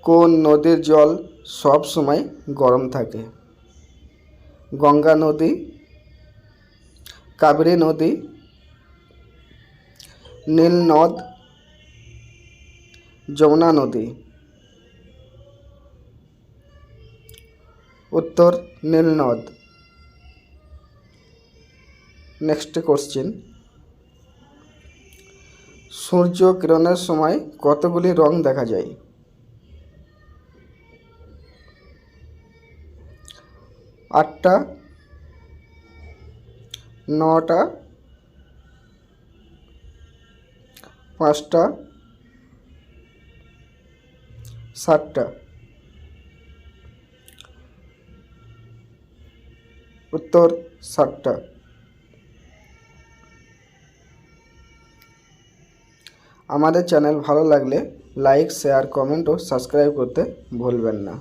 কোন নদীর জল সব সময় গরম থাকে? গঙ্গা নদী, কাবেরী নদী, নীল নদ, যমুনা নদী। উত্তর নীল নদ। নেক্সট কোশ্চেন, সূর্য কিরণের সময় কতগুলি রং দেখা যায়? 8টা, 9টা, 5টা, 7টা। উত্তর 7টা। আমাদের চ্যানেল ভালো লাগলে লাইক, শেয়ার, কমেন্ট ও সাবস্ক্রাইব করতে ভুলবেন না।